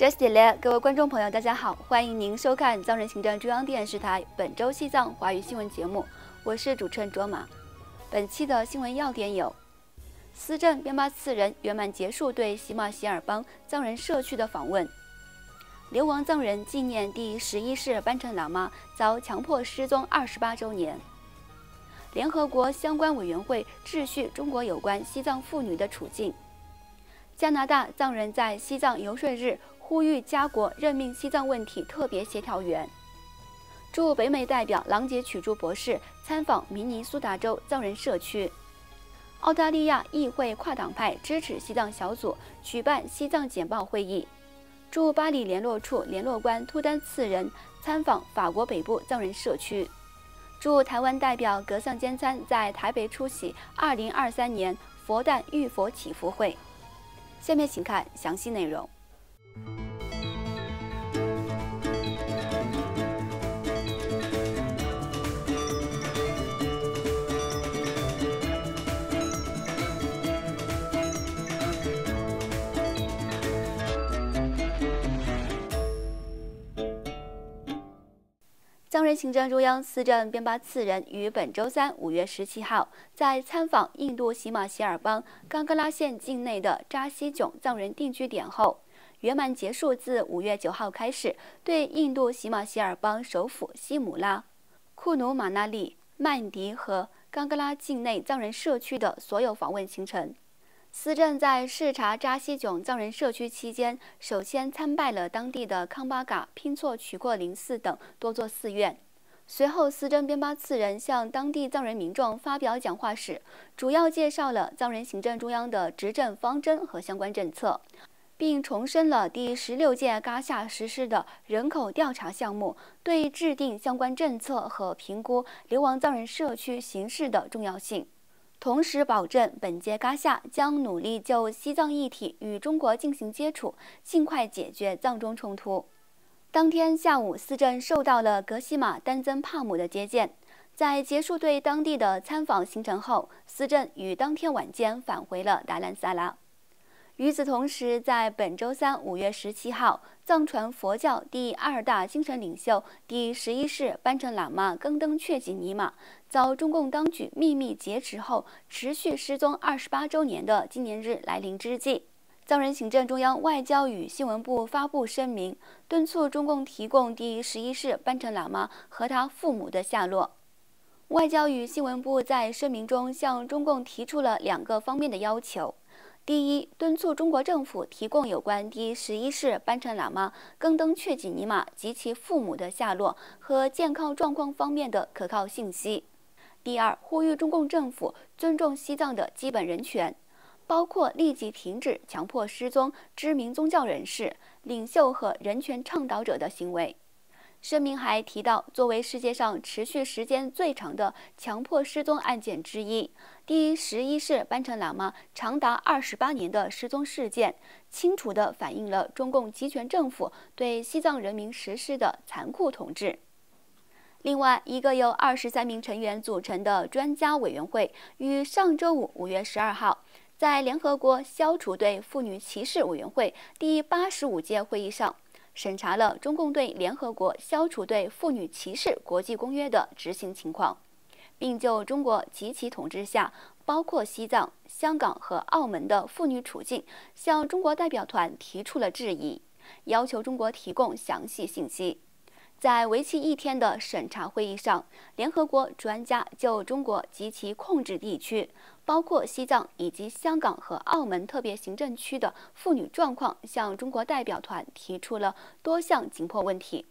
Just 各位观众朋友，大家好，欢迎您收看藏人行政中央电视台本周西藏华语新闻节目，我是主持人卓玛。本期的新闻要点有：司政边巴次仁圆满结束对喜马偕尔邦藏人社区的访问；流亡藏人纪念第11世班禅喇嘛遭强迫失踪28周年；联合国相关委员会秩序中国有关西藏妇女的处境；加拿大藏人在西藏游说日呼吁加国任命西藏问题特别协调员；驻北美代表郎杰曲珠博士参访明尼苏达州藏人社区；澳大利亚议会跨党派支持西藏小组举办西藏简报会议；驻巴黎联络处联络官突丹次仁参访法国北部藏人社区；驻台湾代表格桑坚参在台北出席2023年佛诞浴佛祈福会。下面请看详细内容。藏人行政中央司政边巴次仁于本周三5月17号在参访印度喜马偕尔邦冈格拉县境内的扎西囧藏人定居点后，圆满结束自5月9号开始对印度喜马偕尔邦首府西姆拉、库努马纳利、曼迪和冈格拉境内藏人社区的所有访问行程。司政在视察扎西囧藏人社区期间，首先参拜了当地的康巴嘎、拼错曲阔林寺等多座寺院。随后，司政边巴次仁向当地藏人民众发表讲话时，主要介绍了藏人行政中央的执政方针和相关政策，并重申了第16届嘎夏实施的人口调查项目对制定相关政策和评估流亡藏人社区形势的重要性。同时保证本届嘎夏将努力就西藏议题与中国进行接触，尽快解决藏中冲突。当天下午，司政受到了格西玛丹增帕姆的接见。在结束对当地的参访行程后，司政于当天晚间返回了达兰萨拉。与此同时，在本周三5月17号，藏传佛教第2大精神领袖第11世班禅喇嘛更登确吉尼玛遭中共当局秘密劫持后持续失踪28周年的纪念日来临之际，藏人行政中央外交与新闻部发布声明，敦促中共提供第11世班禅喇嘛和他父母的下落。外交与新闻部在声明中向中共提出了2个方面的要求。第一，敦促中国政府提供有关第11世班禅喇嘛更登确吉尼玛及其父母的下落和健康状况方面的可靠信息。第二，呼吁中共政府尊重西藏的基本人权，包括立即停止强迫失踪知名宗教人士、领袖和人权倡导者的行为。声明还提到，作为世界上持续时间最长的强迫失踪案件之一，第11世班禅喇嘛长达28年的失踪事件，清楚地反映了中共集权政府对西藏人民实施的残酷统治。另外，一个由23名成员组成的专家委员会于上周五5月12号，在联合国消除对妇女歧视委员会第85届会议上，审查了中共对联合国消除对妇女歧视国际公约的执行情况，并就中国及其统治下包括西藏、香港和澳门的妇女处境向中国代表团提出了质疑，要求中国提供详细信息。在为期1天的审查会议上，联合国专家就中国及其控制地区，包括西藏以及香港和澳门特别行政区的妇女状况，向中国代表团提出了多项紧迫问题。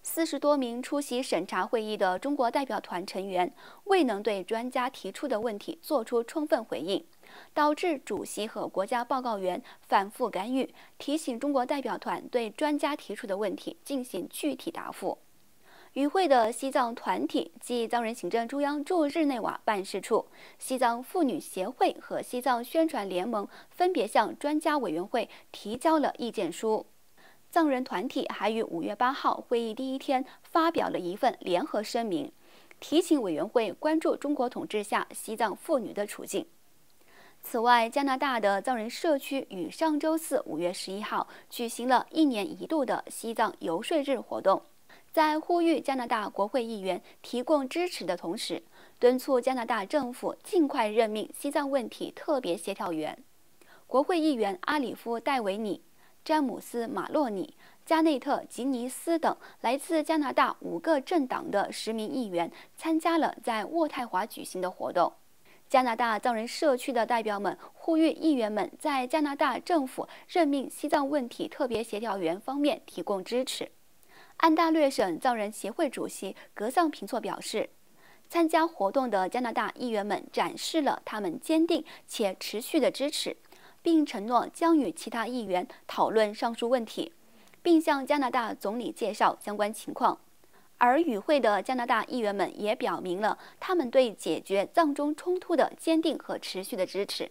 40多名出席审查会议的中国代表团成员未能对专家提出的问题做出充分回应，导致主席和国家报告员反复干预，提醒中国代表团对专家提出的问题进行具体答复。与会的西藏团体即藏人行政中央驻日内瓦办事处、西藏妇女协会和西藏宣传联盟分别向专家委员会提交了意见书。藏人团体还于5月8号会议第1天发表了一份联合声明，提请委员会关注中国统治下西藏妇女的处境。此外，加拿大的藏人社区于上周四5月11号举行了1年1度的西藏游说日活动，在呼吁加拿大国会议员提供支持的同时，敦促加拿大政府尽快任命西藏问题特别协调员。国会议员阿里夫·戴维尼、詹姆斯·马洛尼、加内特·吉尼斯等来自加拿大5个政党的10名议员参加了在渥太华举行的活动。加拿大藏人社区的代表们呼吁议员们在加拿大政府任命西藏问题特别协调员方面提供支持。安大略省藏人协会主席格桑平措表示，参加活动的加拿大议员们展示了他们坚定且持续的支持，并承诺将与其他议员讨论上述问题，并向加拿大总理介绍相关情况。而与会的加拿大议员们也表明了他们对解决藏中冲突的坚定和持续的支持。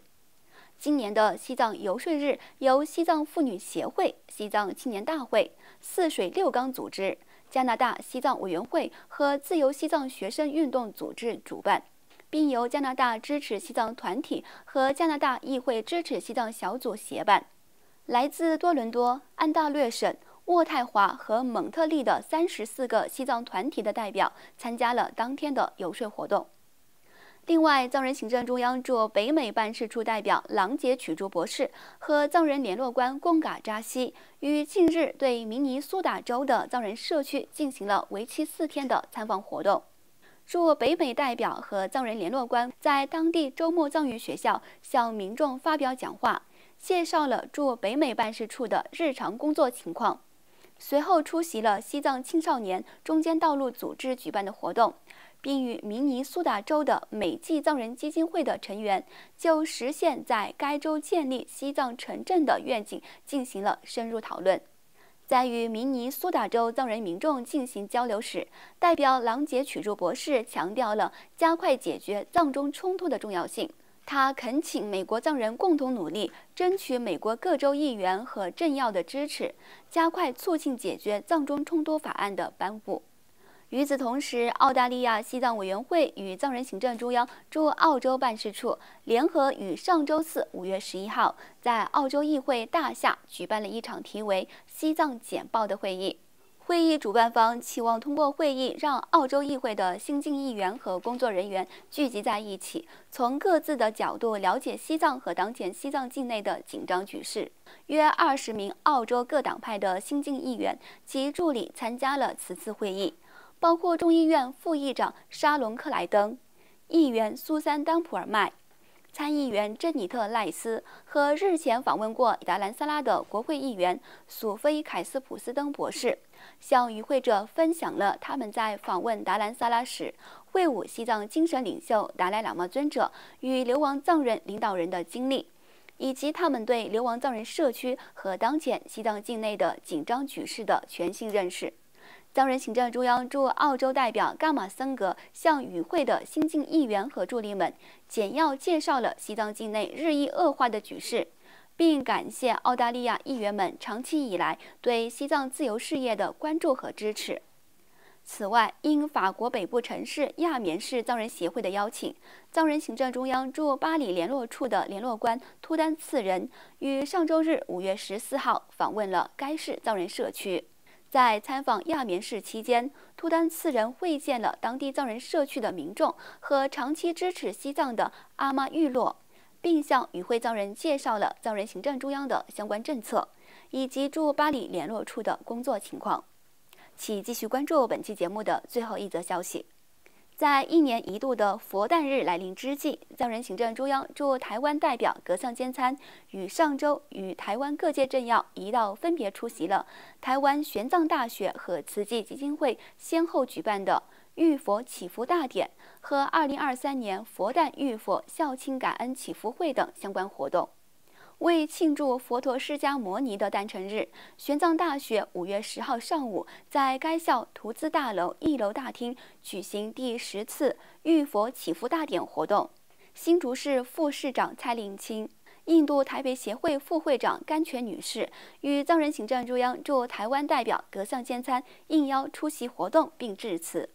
今年的西藏游说日由西藏妇女协会、西藏青年大会、泗水六纲组织、加拿大西藏委员会和自由西藏学生运动组织主办，并由加拿大支持西藏团体和加拿大议会支持西藏小组协办。来自多伦多、安大略省、渥太华和蒙特利的34个西藏团体的代表参加了当天的游说活动。另外，藏人行政中央驻北美办事处代表郎杰曲珠博士和藏人联络官贡嘎扎西于近日对明尼苏达州的藏人社区进行了为期4天的参访活动。驻北美代表和藏人联络官在当地周末藏语学校向民众发表讲话，介绍了驻北美办事处的日常工作情况。随后出席了西藏青少年中间道路组织举办的活动，并与明尼苏达州的美济藏人基金会的成员就实现在该州建立西藏城镇的愿景进行了深入讨论。在与明尼苏达州藏人民众进行交流时，代表郎杰曲珠博士强调了加快解决藏中冲突的重要性。他恳请美国藏人共同努力，争取美国各州议员和政要的支持，加快促进解决藏中冲突法案的颁布。与此同时，澳大利亚西藏委员会与藏人行政中央驻澳洲办事处联合于上周四5月11号在澳洲议会大厦举办了一场题为“西藏简报”的会议。会议主办方期望通过会议让澳洲议会的新晋议员和工作人员聚集在一起，从各自的角度了解西藏和当前西藏境内的紧张局势。约20名澳洲各党派的新晋议员及助理参加了此次会议，包括众议院副议长沙龙克莱登、议员苏珊丹普尔麦、参议员珍妮特赖斯和日前访问过达兰萨拉的国会议员索菲凯斯普斯登博士，向与会者分享了他们在访问达兰萨拉时会晤西藏精神领袖达赖喇嘛尊者与流亡藏人领导人的经历，以及他们对流亡藏人社区和当前西藏境内的紧张局势的全新认识。藏人行政中央驻澳洲代表伽马森格向与会的新晋议员和助理们简要介绍了西藏境内日益恶化的局势，并感谢澳大利亚议员们长期以来对西藏自由事业的关注和支持。此外，应法国北部城市亚眠市藏人协会的邀请，藏人行政中央驻巴黎联络处的联络官突丹次仁于上周日5月14号访问了该市藏人社区。在参访亚眠市期间，突丹次仁会见了当地藏人社区的民众和长期支持西藏的阿妈玉洛，并向与会藏人介绍了藏人行政中央的相关政策，以及驻巴黎联络处的工作情况。请继续关注本期节目的最后一则消息。在1年1度的佛诞日来临之际，藏人行政中央驻台湾代表格桑坚参于上周与台湾各界政要一道分别出席了台湾玄奘大学和慈济基金会先后举办的浴佛祈福大典和2023年佛诞浴佛孝亲感恩祈福会等相关活动。为庆祝佛陀释迦牟尼的诞辰日，玄奘大学5月10号上午在该校图资大楼1楼大厅举行第10次浴佛祈福大典活动。新竹市副市长蔡令钦、印度台北协会副会长甘泉女士与藏人行政中央驻台湾代表格桑坚参应邀出席活动并致辞。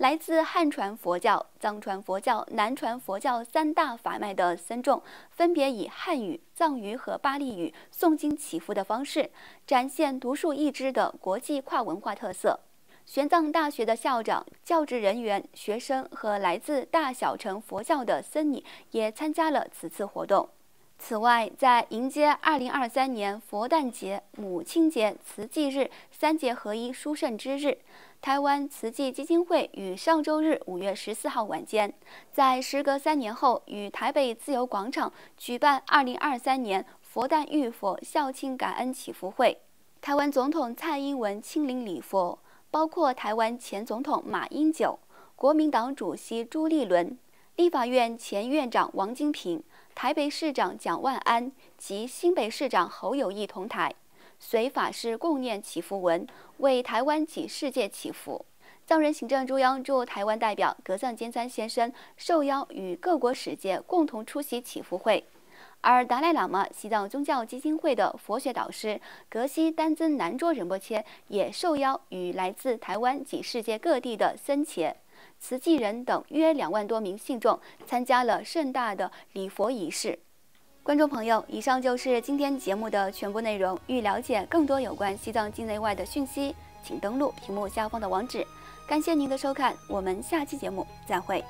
来自汉传佛教、藏传佛教、南传佛教3大法脉的僧众，分别以汉语、藏语和巴利语诵经祈福的方式，展现独树一帜的国际跨文化特色。玄奘大学的校长、教职人员、学生和来自大小乘佛教的僧尼也参加了此次活动。此外，在迎接2023年佛诞节、母亲节、慈济日3节合一殊胜之日，台湾慈济基金会于上周日5月14号晚间，在时隔3年后，于台北自由广场举办2023年佛诞浴佛孝亲感恩祈福会。台湾总统蔡英文亲临礼佛，包括台湾前总统马英九、国民党主席朱立伦、立法院前院长王金平、台北市长蒋万安及新北市长侯友宜同台，随法师共念祈福文，为台湾及世界祈福。藏人行政中央驻台湾代表格藏坚参先生受邀与各国使节共同出席祈福会，而达赖喇嘛西藏宗教基金会的佛学导师格西丹增南卓仁波切也受邀与来自台湾及世界各地的僧伽、慈济人等约2万多名信众参加了盛大的礼佛仪式。观众朋友，以上就是今天节目的全部内容。欲了解更多有关西藏境内外的讯息，请登录屏幕下方的网址。感谢您的收看，我们下期节目再会。